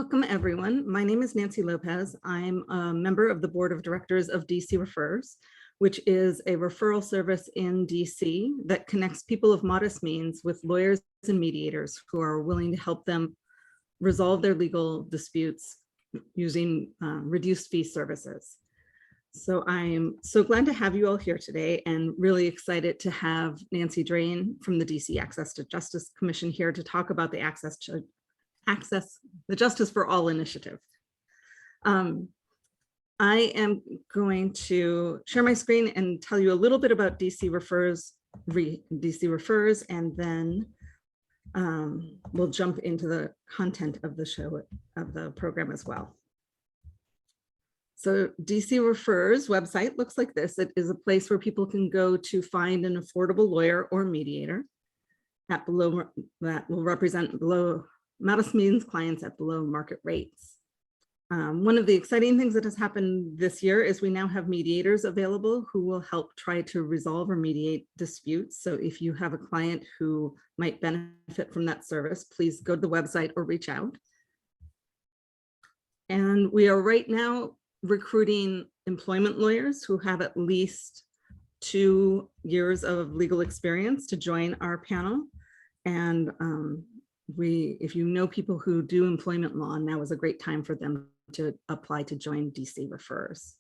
Welcome, everyone. My name is Nancy Lopez. I'm a member of the Board of Directors of DC Refers, which is a referral service in DC that connects people of modest means with lawyers and mediators who are willing to help them resolve their legal disputes using reduced fee services. So I'm so glad to have you all here today and really excited to have Nancy Drane from the DC Access to Justice Commission here to talk about the the Justice for All initiative. I am going to share my screen and tell you a little bit about DC Refers, and then we'll jump into the content of the show, of the program as well. So DC Refers website looks like this. It is a place where people can go to find an affordable lawyer or mediator that will represent below modest means clients at below market rates. One of the exciting things that has happened this year is we now have mediators available who will help try to resolve or mediate disputes. So if you have a client who might benefit from that service, please go to the website or reach out. And we are right now recruiting employment lawyers who have at least 2 years of legal experience to join our panel. And if you know people who do employment law, now is a great time for them to apply to join DC Refers.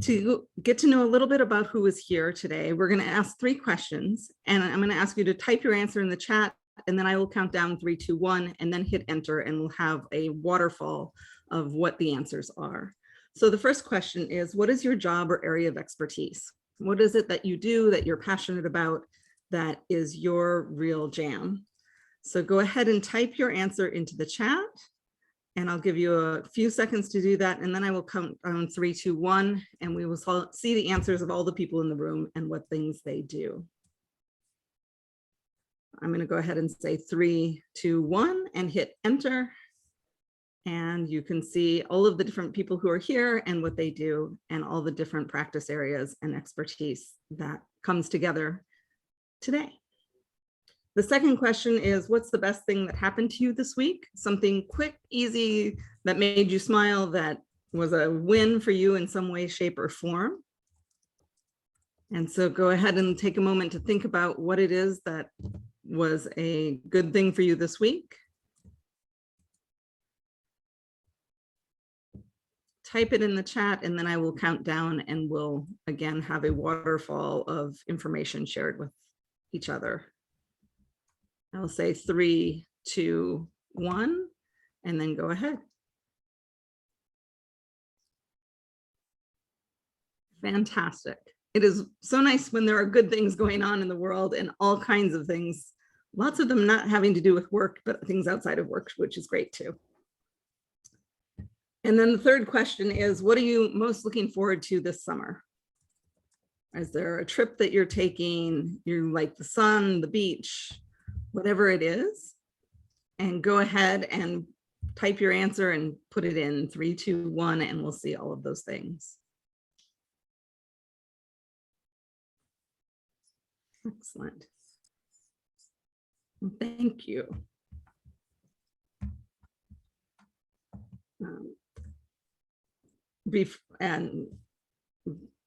To get to know a little bit about who is here today, we're going to ask 3 questions, and I'm going to ask you to type your answer in the chat, and then I will count down 3, 2, 1, and then hit enter, and we'll have a waterfall of what the answers are. So the first question is, what is your job or area of expertise? What is it that you do that you're passionate about that is your real jam? So go ahead and type your answer into the chat, and I'll give you a few seconds to do that, and then I will count down 3, 2, 1, and we will see the answers of all the people in the room and what things they do. I'm going to go ahead and say 3, 2, 1 and hit enter. And you can see all of the different people who are here and what they do and all the different practice areas and expertise that comes together today. The second question is, what's the best thing that happened to you this week? Something quick, easy, that made you smile, that was a win for you in some way, shape, or form. And so go ahead and take a moment to think about what it is that was a good thing for you this week. Type it in the chat, and then I will count down, and we'll again have a waterfall of information shared with each other. I'll say 3, 2, 1, and then go ahead. Fantastic. It is so nice when there are good things going on in the world and all kinds of things, lots of them not having to do with work, but things outside of work, which is great too. And then the third question is, what are you most looking forward to this summer? Is there a trip that you're taking? You like the sun, the beach, whatever it is? And go ahead and type your answer and put it in 3, 2, 1, and we'll see all of those things. Excellent. Thank you. And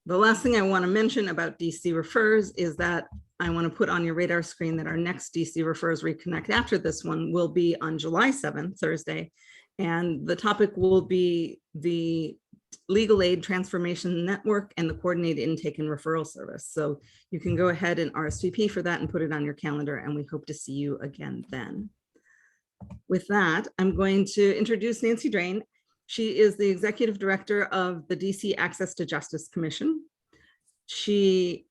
the last thing I want to mention about DC Refers is that I want to put on your radar screen that our next DC Refers Reconnect after this one will be on July 7th, Thursday. And the topic will be the Legal Aid Transformation Network and the Coordinated Intake and Referral Service. So you can go ahead and RSVP for that and put it on your calendar, and we hope to see you again then. With that, I'm going to introduce Nancy Drane. She is the Executive Director of the DC Access to Justice Commission. She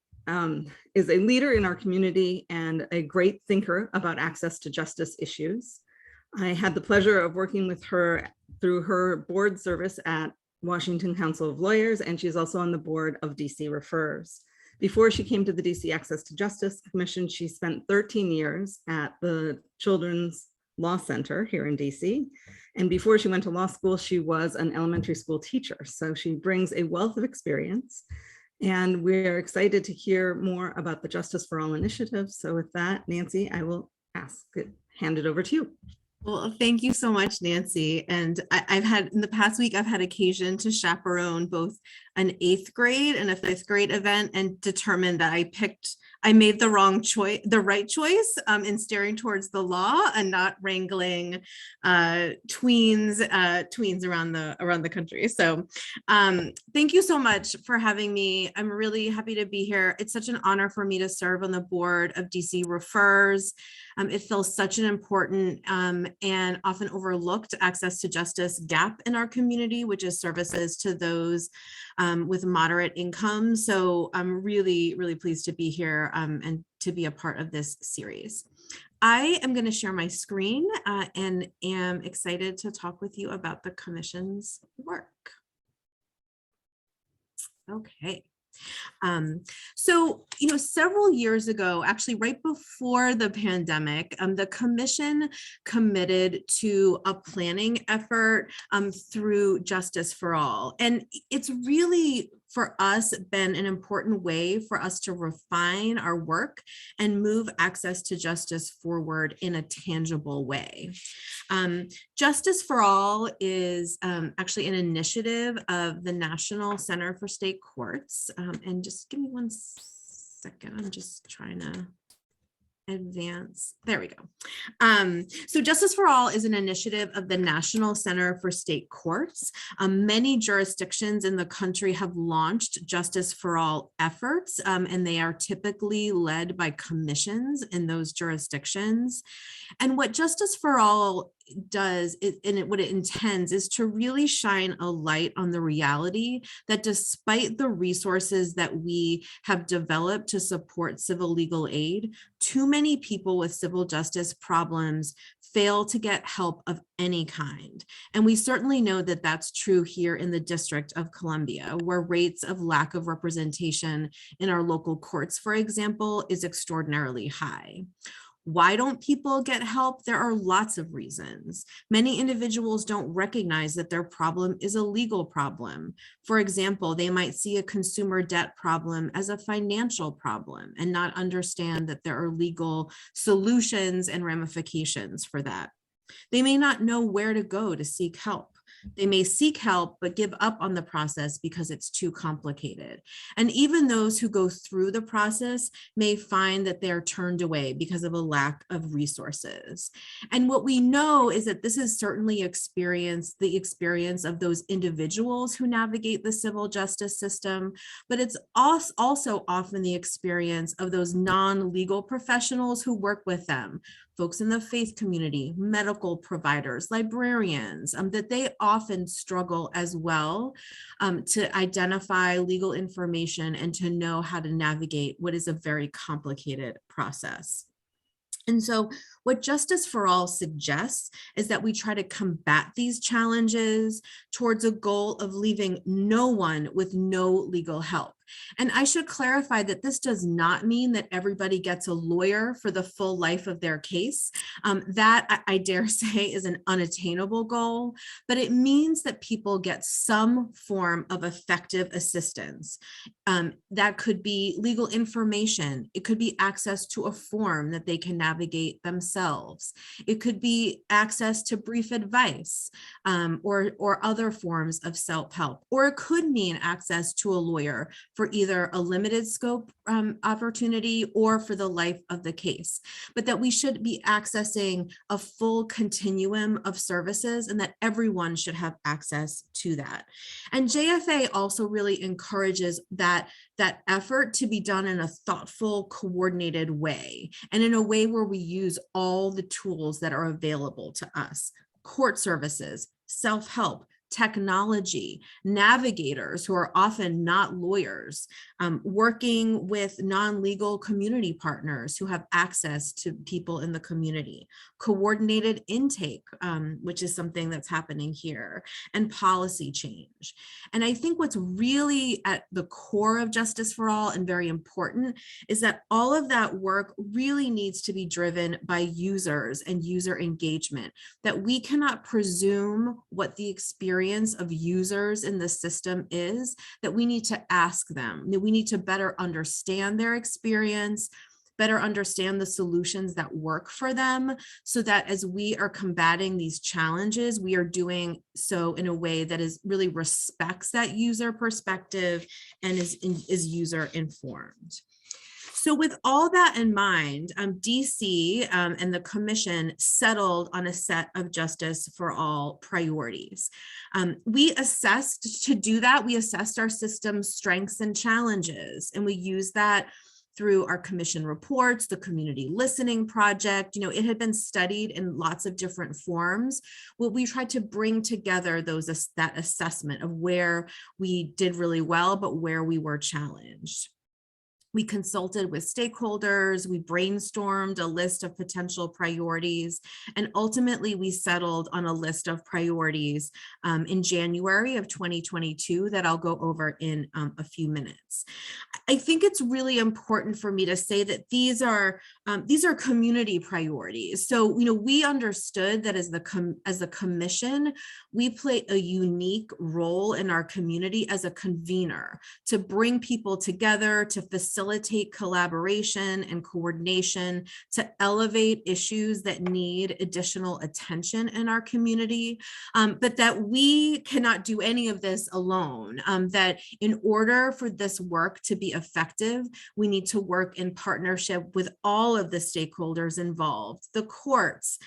is a leader in our community and a great thinker about access to justice issues. I had the pleasure of working with her through her board service at Washington Council of Lawyers, and she's also on the board of DC Refers. Before she came to the DC Access to Justice Commission, she spent 13 years at the Children's Law Center here in DC. And before she went to law school, she was an elementary school teacher. So she brings a wealth of experience. And we're excited to hear more about the Justice for All initiative. So with that, Nancy, I will hand it over to you. Well, thank you so much, Nancy. And I've had in the past week, I've had occasion to chaperone both an 8th grade and a 5th grade event, and determined that I made the wrong choice, the right choice in steering towards the law and not wrangling tweens around the country. So thank you so much for having me. I'm really happy to be here. It's such an honor for me to serve on the board of DC Refers. It fills such an important and often overlooked access to justice gap in our community, which is services to those with moderate income. So I'm really, really pleased to be here and to be a part of this series. I am going to share my screen and am excited to talk with you about the Commission's work. Okay. So, several years ago, actually right before the pandemic, the Commission committed to a planning effort through Justice for All. And it's really, for us, been an important way for us to refine our work and move access to justice forward in a tangible way. Justice for All is actually an initiative of the National Center for State Courts. And just give me one second. I'm just trying to advance. There we go. So Justice for All is an initiative of the National Center for State Courts. Many jurisdictions in the country have launched Justice for All efforts, and they are typically led by commissions in those jurisdictions. And what Justice for All does, what it intends, is to really shine a light on the reality that despite the resources that we have developed to support civil legal aid, too many people with civil justice problems fail to get help of any kind. And we certainly know that that's true here in the District of Columbia, where rates of lack of representation in our local courts, for example, is extraordinarily high. Why don't people get help? There are lots of reasons. Many individuals don't recognize that their problem is a legal problem. For example, they might see a consumer debt problem as a financial problem and not understand that there are legal solutions and ramifications for that. They may not know where to go to seek help. They may seek help, but give up on the process because it's too complicated. And even those who go through the process may find that they're turned away because of a lack of resources. And what we know is that this is certainly the experience of those individuals who navigate the civil justice system, but it's also often the experience of those non-legal professionals who work with them, folks in the faith community, medical providers, librarians, that they often struggle as well to identify legal information and to know how to navigate what is a very complicated process. And so what Justice for All suggests is that we try to combat these challenges towards a goal of leaving no one with no legal help. And I should clarify that this does not mean that everybody gets a lawyer for the full life of their case. That, I dare say, is an unattainable goal, but it means that people get some form of effective assistance. That could be legal information. It could be access to a form that they can navigate themselves. It could be access to brief advice or other forms of self-help, or it could mean access to a lawyer for either a limited scope opportunity or for the life of the case, but that we should be accessing a full continuum of services and that everyone should have access to that. And JFA also really encourages that effort to be done in a thoughtful, coordinated way, and in a way where we use all the tools that are available to us: court services, self-help, technology, navigators who are often not lawyers, working with non-legal community partners who have access to people in the community, coordinated intake, which is something that's happening here, and policy change. And I think what's really at the core of Justice for All and very important is that all of that work really needs to be driven by users and user engagement, that we cannot presume what the experience of users in the system is, that we need to ask them, that we need to better understand their experience, better understand the solutions that work for them, so that as we are combating these challenges, we are doing so in a way that is really respects that user perspective and is user informed. So with all that in mind, DC and the commission settled on a set of justice for all priorities. We assessed our system's strengths and challenges, and we used that through our commission reports, the community listening project. It had been studied in lots of different forms. Well, we tried to bring together that assessment of where we did really well, but where we were challenged. We consulted with stakeholders, we brainstormed a list of potential priorities, and ultimately we settled on a list of priorities in January of 2022 that I'll go over in a few minutes. I think it's really important for me to say that these are community priorities. So, we understood that as the commission, we play a unique role in our community as a convener to bring people together, to facilitate collaboration and coordination, to elevate issues that need additional attention in our community, but that we cannot do any of this alone, that in order for this work to be effective, we need to work in partnership with all of the stakeholders involved, the courts,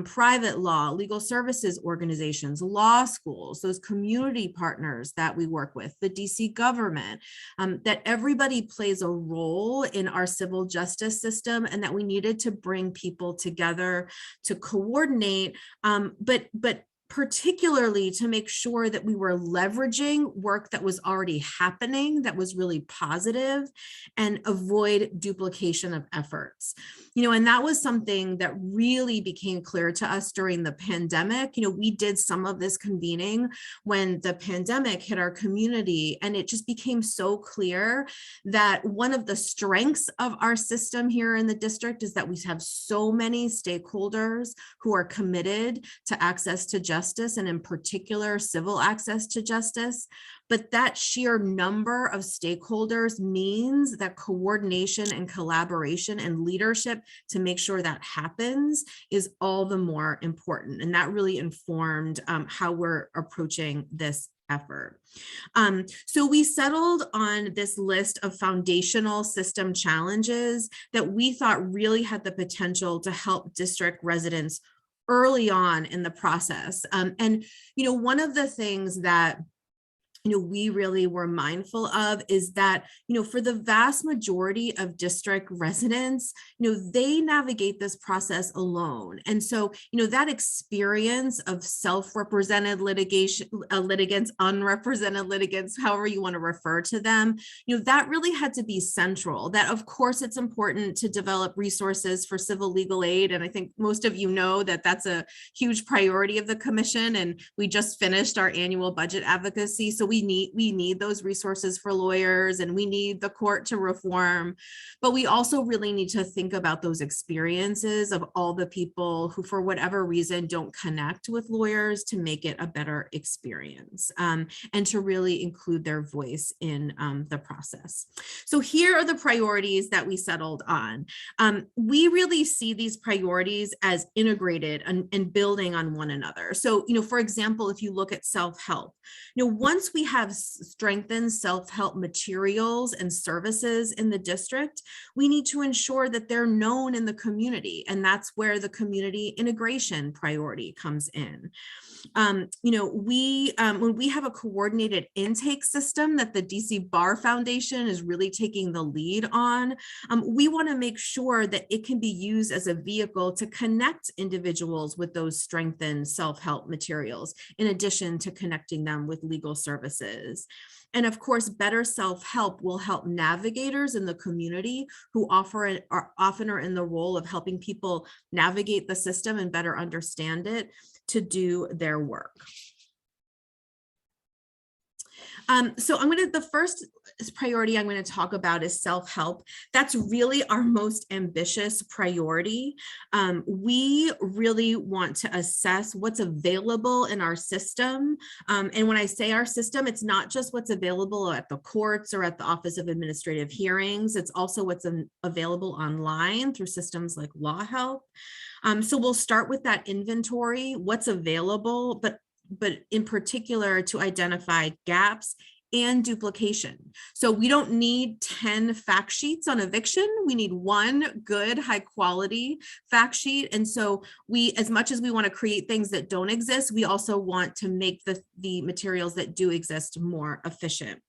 private law, legal services organizations, law schools, those community partners that we work with, the DC government, that everybody plays a role in our civil justice system, and that we needed to bring people together to coordinate, but particularly to make sure that we were leveraging work that was already happening, that was really positive, and avoid duplication of efforts. And that was something that really became clear to us during the pandemic. We did some of this convening when the pandemic hit our community, and it just became so clear that one of the strengths of our system here in the district is that we have so many stakeholders who are committed to access to justice, and in particular, civil access to justice. But that sheer number of stakeholders means that coordination and collaboration and leadership to make sure that happens is all the more important. And that really informed how we're approaching this effort. So we settled on this list of foundational system challenges that we thought really had the potential to help district residents early on in the process. And one of the things that we really were mindful of is that, for the vast majority of district residents, they navigate this process alone. And so, that experience of self-represented litigants, unrepresented litigants, however you want to refer to them, that really had to be central. That, of course, it's important to develop resources for civil legal aid. And I think most of you know that that's a huge priority of the commission. And we just finished our annual budget advocacy. So we need those resources for lawyers, and we need the court to reform, but we also really need to think about those experiences of all the people who, for whatever reason, don't connect with lawyers, to make it a better experience, and to really include their voice in the process. So here are the priorities that we settled on. We really see these priorities as integrated and building on one another. So, for example, if you look at self-help, once we have strengthened self-help materials and services in the district, we need to ensure that they're known in the community. And that's where the community integration priority comes in. When we have a coordinated intake system that the DC Bar Foundation is really taking the lead on, we want to make sure that it can be used as a vehicle to connect individuals with those strengthened self-help materials, in addition to connecting them with legal services. And of course, better self-help will help navigators in the community who often are in the role of helping people navigate the system and better understand it, to do their work. So the first priority I'm going to talk about is self-help. That's really our most ambitious priority. We really want to assess what's available in our system. And when I say our system, it's not just what's available at the courts or at the Office of Administrative Hearings. It's also what's available online through systems like Law Help. So we'll start with that inventory, what's available, but in particular to identify gaps and duplication. So we don't need 10 fact sheets on eviction. We need one good, high quality fact sheet. And so as much as we want to create things that don't exist, we also want to make the materials that do exist more efficient.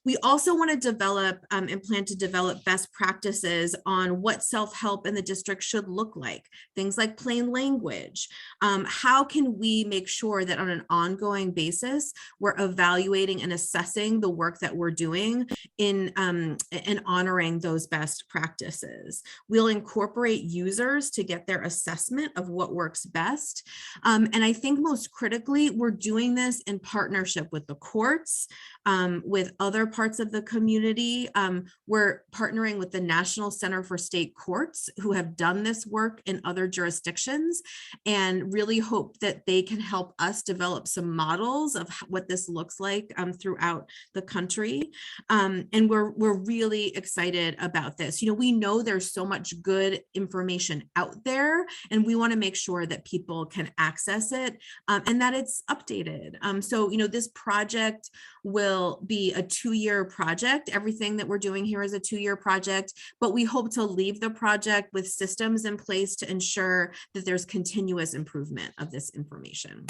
We also want to develop and plan to develop best practices on what self-help in the district should look like. Things like plain language. How can we make sure that on an ongoing basis, we're evaluating and assessing the work that we're doing in honoring those best practices. We'll incorporate users to get their assessment of what works best. And I think most critically, we're doing this in partnership with the courts, with other parts of the community. We're partnering with the National Center for State Courts, who have done this work in other jurisdictions, and really hope that they can help us develop some models of what this looks like throughout the country. And we're really excited about this. We know there's so much good information out there, and we want to make sure that people can access it and that it's updated. So this project will be a 2-year project. Everything that we're doing here is a 2-year project, but we hope to leave the project with systems in place to ensure that there's continuous improvement of this information.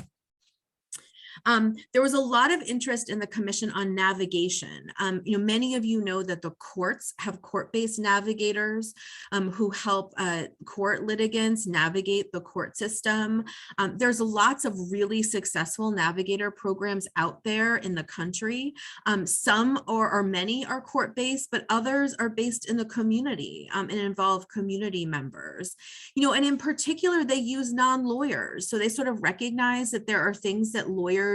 There was a lot of interest in the commission on navigation. Many of you know that the courts have court-based navigators who help court litigants navigate the court system. There's lots of really successful navigator programs out there in the country. Some or many are court-based, but others are based in the community and involve community members. And in particular, they use non-lawyers. So they sort of recognize that there are things that lawyers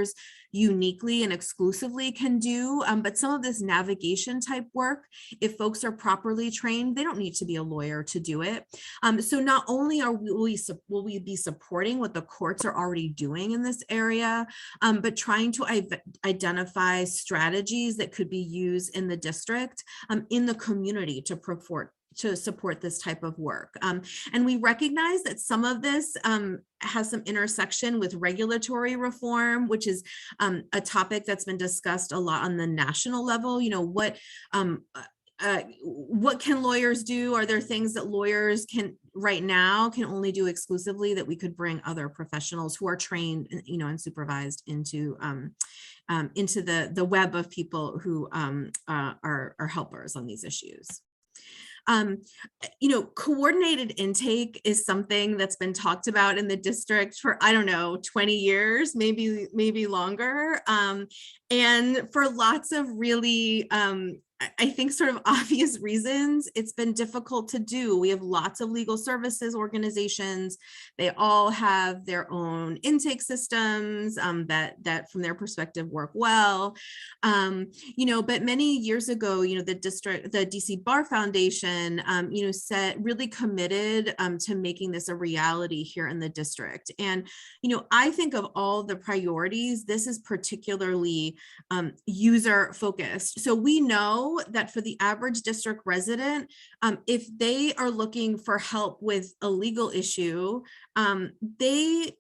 uniquely and exclusively can do, but some of this navigation type work, if folks are properly trained, they don't need to be a lawyer to do it. So not only will we be supporting what the courts are already doing in this area, but trying to identify strategies that could be used in the district, in the community to support this type of work. And we recognize that some of this has some intersection with regulatory reform, which is a topic that's been discussed a lot on the national level. What can lawyers do? Are there things that lawyers can only do exclusively that we could bring other professionals who are trained, and supervised into the web of people who are helpers on these issues? Coordinated intake is something that's been talked about in the district for, 20 years, maybe longer. And for lots of really, I think sort of obvious reasons, it's been difficult to do. We have lots of legal services organizations. They all have their own intake systems that from their perspective work well. But many years ago, the DC Bar Foundation, really committed to making this a reality here in the district. And, I think of all the priorities, this is particularly user focused. So we know that for the average district resident, if they are looking for help with a legal issue, they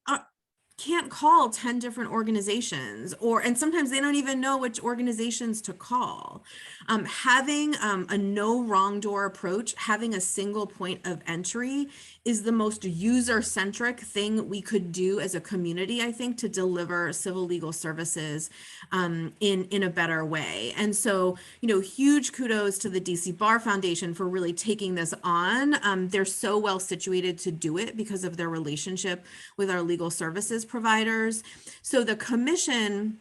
can't call 10 different organizations, and sometimes they don't even know which organizations to call. Having a no wrong door approach, having a single point of entry is the most user-centric thing we could do as a community, I think, to deliver civil legal services in a better way. And so, huge kudos to the DC Bar Foundation for really taking this on. They're so well situated to do it because of their relationship with our legal services providers. So the commission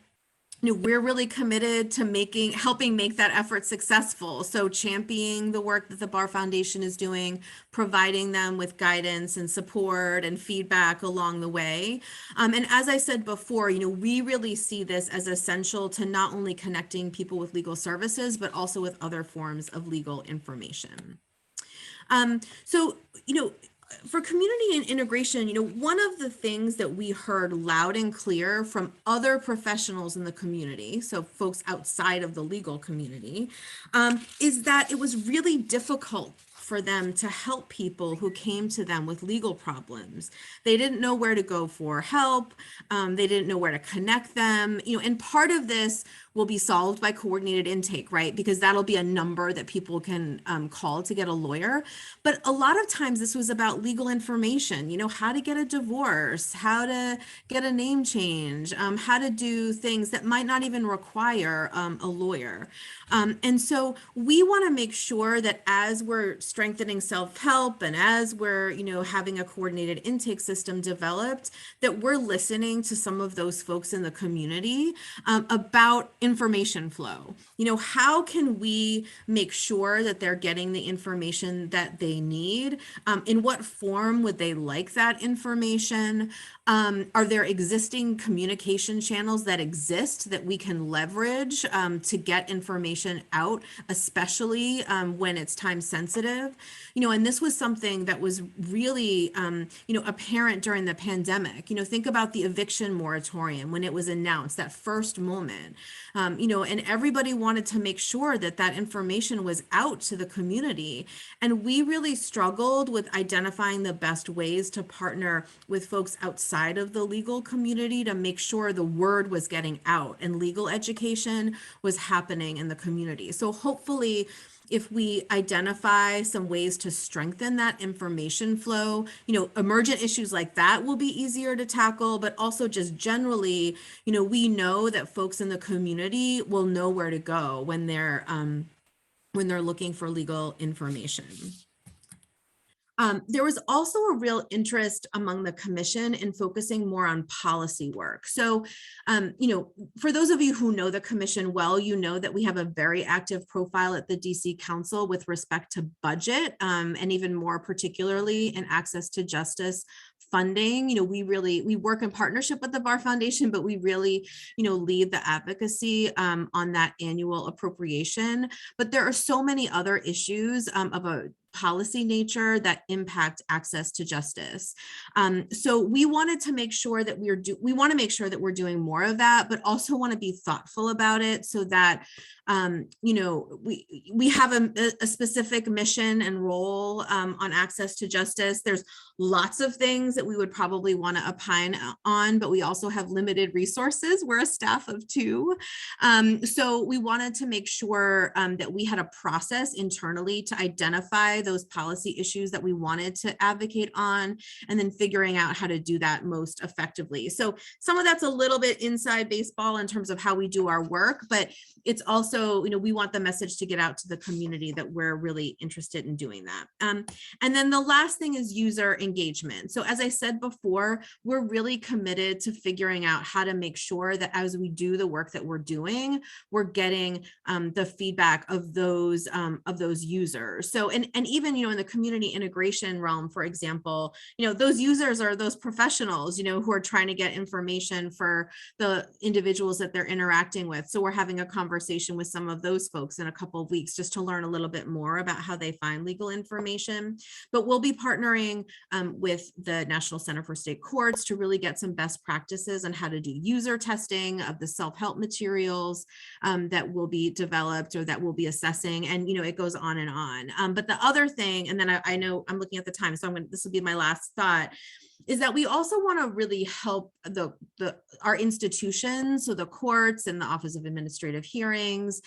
we're really committed to helping make that effort successful. So championing the work that the Bar Foundation is doing, providing them with guidance and support and feedback along the way. And as I said before, we really see this as essential to not only connecting people with legal services, but also with other forms of legal information. So, for community and integration, one of the things that we heard loud and clear from other professionals in the community, so folks outside of the legal community, is that it was really difficult for them to help people who came to them with legal problems. They didn't know where to go for help. They didn't know where to connect them. And part of this will be solved by coordinated intake, right? Because that'll be a number that people can call to get a lawyer. But a lot of times this was about legal information, how to get a divorce, how to get a name change, how to do things that might not even require a lawyer. And so we want to make sure that as we're strengthening self-help and as we're, having a coordinated intake system developed, that we're listening to some of those folks in the community about information flow. How can we make sure that they're getting the information that they need? In what form would they like that information? Are there existing communication channels that exist that we can leverage to get information out, especially when it's time sensitive? And this was something that was really, apparent during the pandemic. Think about the eviction moratorium when it was announced, that first moment, and everybody wanted to make sure that that information was out to the community. And we really struggled with identifying the best ways to partner with folks outside of the legal community to make sure the word was getting out and legal education was happening in the community. So hopefully, if we identify some ways to strengthen that information flow, emergent issues like that will be easier to tackle, but also just generally, we know that folks in the community will know where to go when they're looking for legal information. There was also a real interest among the commission in focusing more on policy work. So, for those of you who know the commission well, that we have a very active profile at the DC Council with respect to budget, and even more particularly in access to justice funding. We work in partnership with the Bar Foundation, but we really, lead the advocacy on that annual appropriation. But there are so many other issues of a policy nature that impact access to justice. So we wanted to make sure that we're doing more of that, but also want to be thoughtful about it so that we have a specific mission and role on access to justice. There's lots of things that we would probably want to opine on, but we also have limited resources. We're a staff of 2. So we wanted to make sure that we had a process internally to identify those policy issues that we wanted to advocate on, and then figuring out how to do that most effectively. So some of that's a little bit inside baseball in terms of how we do our work, but it's also, we want the message to get out to the community that we're really interested in doing that. And then the last thing is user engagement. So as I said before, we're really committed to figuring out how to make sure that as we do the work that we're doing, we're getting the feedback of those users. So, and even, in the community integration realm, for example, those users are those professionals, who are trying to get information for the individuals that they're interacting with. So we're having a conversation with some of those folks in a couple of weeks just to learn a little bit more about how they find legal information. But we'll be partnering with the National Center for State Courts to really get some best practices on how to do user testing of the self-help materials that will be developed or that we'll be assessing. And, it goes on and on. But the other thing, and then I know I'm looking at the time, so this will be my last thought, is that we also want to really help our institutions, so the courts and the Office of Administrative Hearings,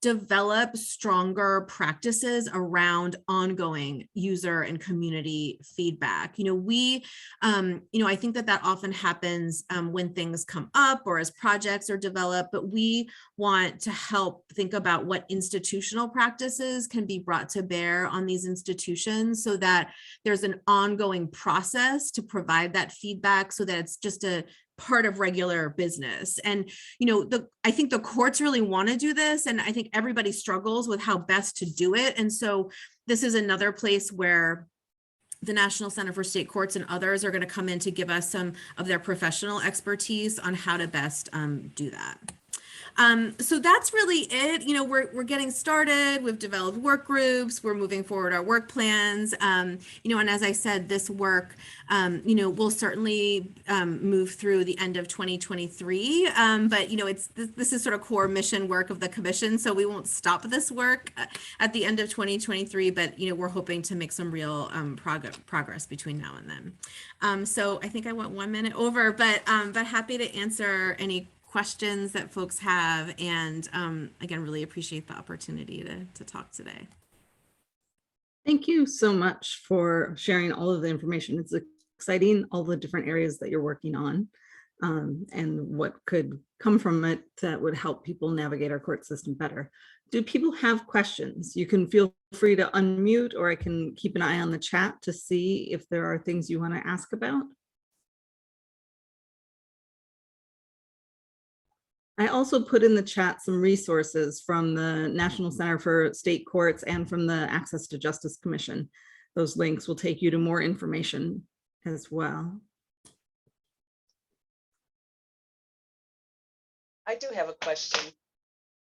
develop stronger practices around ongoing user and community feedback. I think that often happens when things come up or as projects are developed, but we want to help think about what institutional practices can be brought to bear on these institutions so that there's an ongoing process to provide that feedback so that it's just a part of regular business. And, I think the courts really want to do this. And I think everybody struggles with how best to do it. And so this is another place where the National Center for State Courts and others are going to come in to give us some of their professional expertise on how to best do that. So that's really it. We're getting started. We've developed work groups. We're moving forward our work plans. And as I said, this work, will certainly move through the end of 2023. But this is sort of core mission work of the commission, so we won't stop this work at the end of 2023. But we're hoping to make some real progress between now and then. So I think I went 1 minute over, but happy to answer any questions that folks have, and again, really appreciate the opportunity to talk today. Thank you so much for sharing all of the information. It's exciting, all the different areas that you're working on, and what could come from it that would help people navigate our court system better. Do people have questions? You can feel free to unmute, or I can keep an eye on the chat to see if there are things you want to ask about. I also put in the chat some resources from the National Center for State Courts and from the Access to Justice Commission. Those links will take you to more information as well. I do have a question.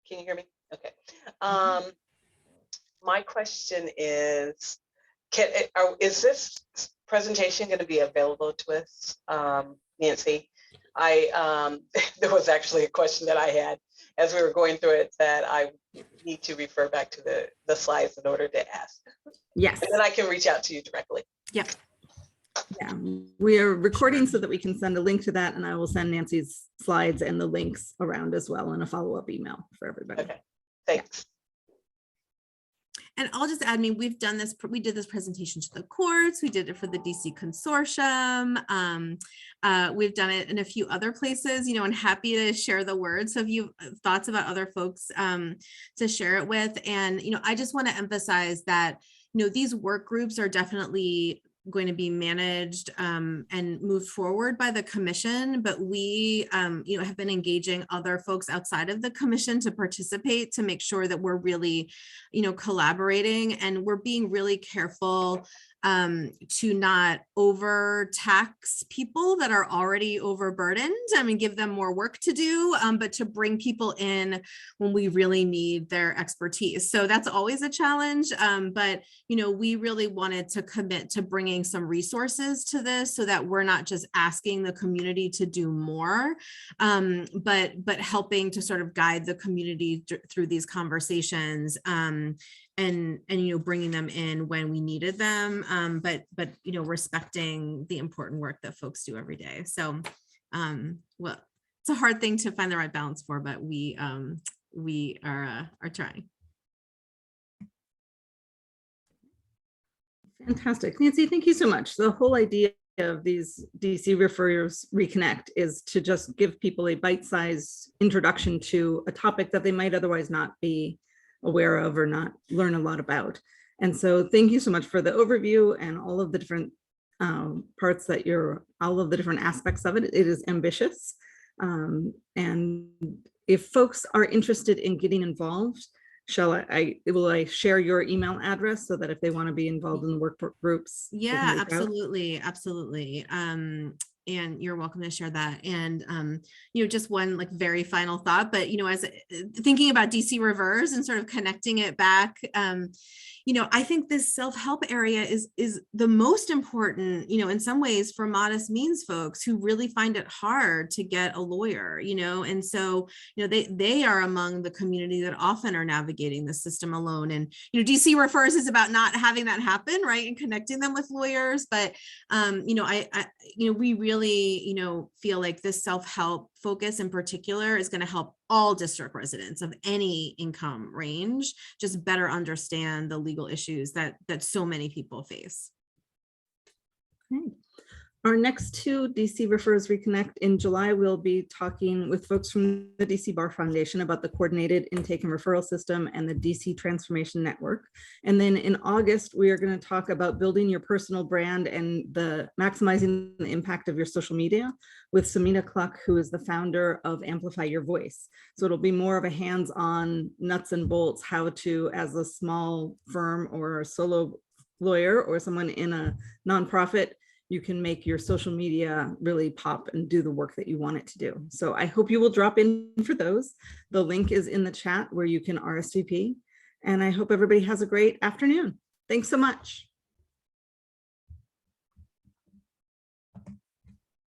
Can you hear me? Okay. My question is, is this presentation going to be available to us, Nancy? There was actually a question that I had as we were going through it that I need to refer back to the slides in order to ask. Yes. And then I can reach out to you directly. Yep. Yeah, we are recording so that we can send a link to that, and I will send Nancy's slides and the links around as well in a follow-up email for everybody. Okay, thanks. And I'll just add, we've done this, we did this presentation to the courts, we did it for the DC Consortium, we've done it in a few other places, and happy to share the words. So if you have thoughts about other folks to share it with. And, I just want to emphasize that, these work groups are definitely going to be managed and moved forward by the commission, but we have been engaging other folks outside of the commission to participate, to make sure that we're really collaborating, and we're being really careful to not overtax people that are already overburdened. Give them more work to do, but to bring people in when we really need their expertise. So that's always a challenge. But we really wanted to commit to bringing some resources to this, so that we're not just asking the community to do more, but helping to sort of guide the community through these conversations. And bringing them in when we needed them, but respecting the important work that folks do every day. So, well, it's a hard thing to find the right balance for, but we are trying. Fantastic, Nancy. Thank you so much. The whole idea of these DC Referrers Reconnect is to just give people a bite-sized introduction to a topic that they might otherwise not be aware of or not learn a lot about. And so thank you so much for the overview and all of the different parts that all of the different aspects of it. It is ambitious. And if folks are interested in getting involved, will I share your email address so that if they want to be involved in the work groups? Yeah, absolutely. Absolutely. And you're welcome to share that. And, just one very final thought, but, as thinking about DC Reverse and sort of connecting it back, I think this self-help area is the most important, in some ways for modest means folks who really find it hard to get a lawyer, and so, they are among the community that often are navigating the system alone. And, DC Refers is about not having that happen, right, and connecting them with lawyers. But, we really, feel like this self-help focus in particular is going to help all district residents of any income range just better understand the legal issues that so many people face. Okay. Our next two DC Refers Reconnect in July, we'll be talking with folks from the DC Bar Foundation about the coordinated intake and referral system and the DC Transformation Network. And then in August, we are going to talk about building your personal brand and the maximizing the impact of your social media with Samina Cluck, who is the founder of Amplify Your Voice. So it'll be more of a hands-on nuts and bolts, how to, as a small firm or a solo lawyer or someone in a nonprofit, you can make your social media really pop and do the work that you want it to do. So I hope you will drop in for those. The link is in the chat where you can RSVP. And I hope everybody has a great afternoon. Thanks so much.